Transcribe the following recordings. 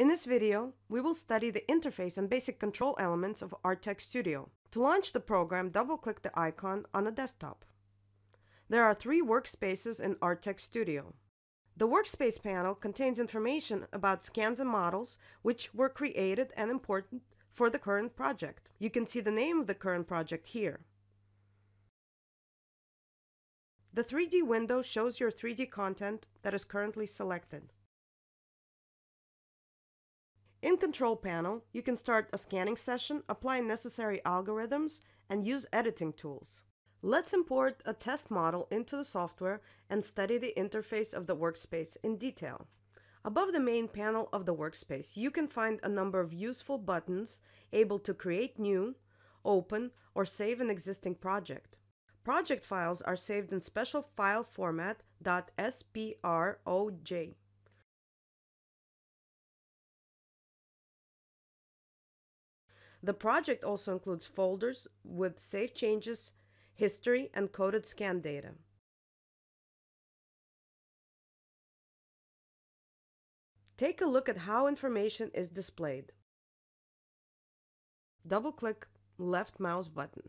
In this video, we will study the interface and basic control elements of Artec Studio. To launch the program, double-click the icon on the desktop. There are 3 workspaces in Artec Studio. The Workspace Panel contains information about scans and models which were created and important for the current project. You can see the name of the current project here. The 3D window shows your 3D content that is currently selected. In Control Panel, you can start a scanning session, apply necessary algorithms, and use editing tools. Let's import a test model into the software and study the interface of the workspace in detail. Above the main panel of the workspace, you can find a number of useful buttons able to create new, open, or save an existing project. Project files are saved in special file format .sproj. The project also includes folders with saved changes, history, and coded scan data. Take a look at how information is displayed. Double-click left mouse button.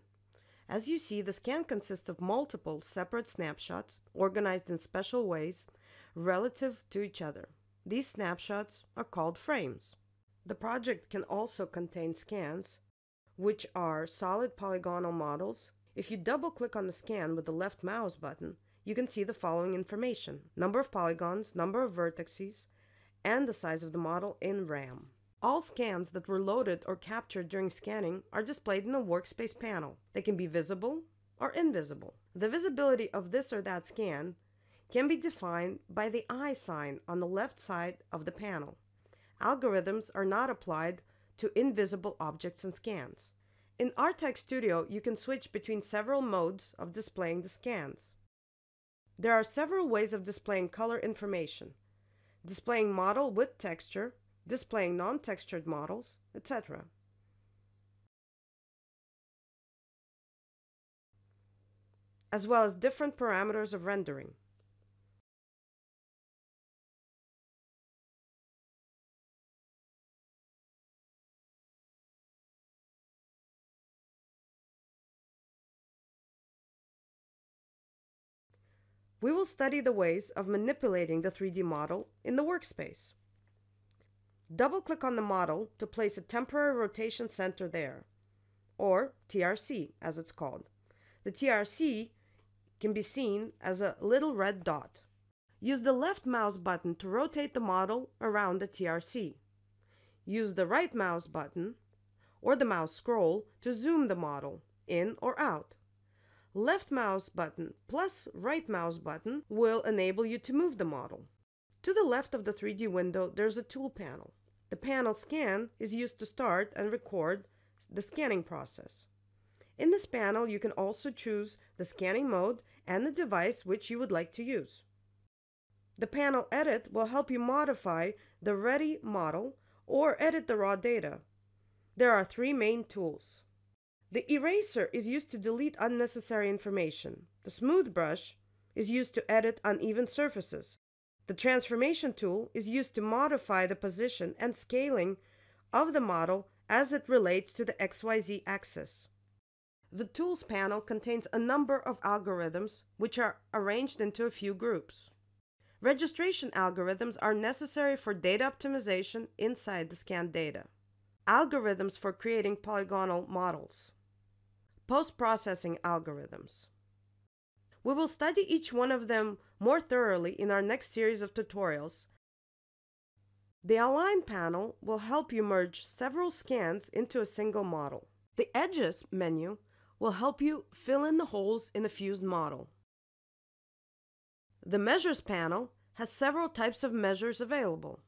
As you see, the scan consists of multiple separate snapshots organized in special ways relative to each other. These snapshots are called frames. The project can also contain scans, which are solid polygonal models. If you double-click on the scan with the left mouse button, you can see the following information: number of polygons, number of vertices, and the size of the model in RAM. All scans that were loaded or captured during scanning are displayed in the Workspace panel. They can be visible or invisible. The visibility of this or that scan can be defined by the eye sign on the left side of the panel. Algorithms are not applied to invisible objects and scans. In Artec Studio, you can switch between several modes of displaying the scans. There are several ways of displaying color information: displaying model with texture, displaying non-textured models, etc. As well as different parameters of rendering. We will study the ways of manipulating the 3D model in the workspace. Double-click on the model to place a temporary rotation center there, or TRC as it's called. The TRC can be seen as a little red dot. Use the left mouse button to rotate the model around the TRC. Use the right mouse button or the mouse scroll to zoom the model in or out. Left mouse button plus right mouse button will enable you to move the model. To the left of the 3D window, there's a tool panel. The panel scan is used to start and record the scanning process. In this panel, you can also choose the scanning mode and the device which you would like to use. The panel edit will help you modify the ready model or edit the raw data. There are 3 main tools. The eraser is used to delete unnecessary information. The smooth brush is used to edit uneven surfaces. The transformation tool is used to modify the position and scaling of the model as it relates to the XYZ axis. The Tools panel contains a number of algorithms which are arranged into a few groups. Registration algorithms are necessary for data optimization inside the scanned data. Algorithms for creating polygonal models. Post-processing algorithms. We will study each one of them more thoroughly in our next series of tutorials. The Align panel will help you merge several scans into a single model. The Edges menu will help you fill in the holes in a fused model. The Measures panel has several types of measures available.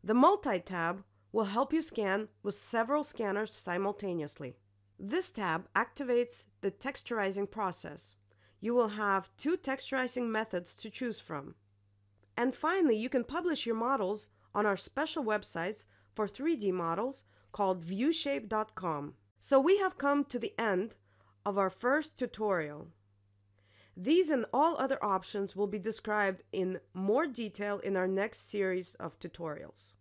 The Multi-tab will help you scan with several scanners simultaneously. This tab activates the texturizing process. You will have 2 texturizing methods to choose from. And finally, you can publish your models on our special websites for 3D models called viewshape.com. So we have come to the end of our first tutorial. These and all other options will be described in more detail in our next series of tutorials.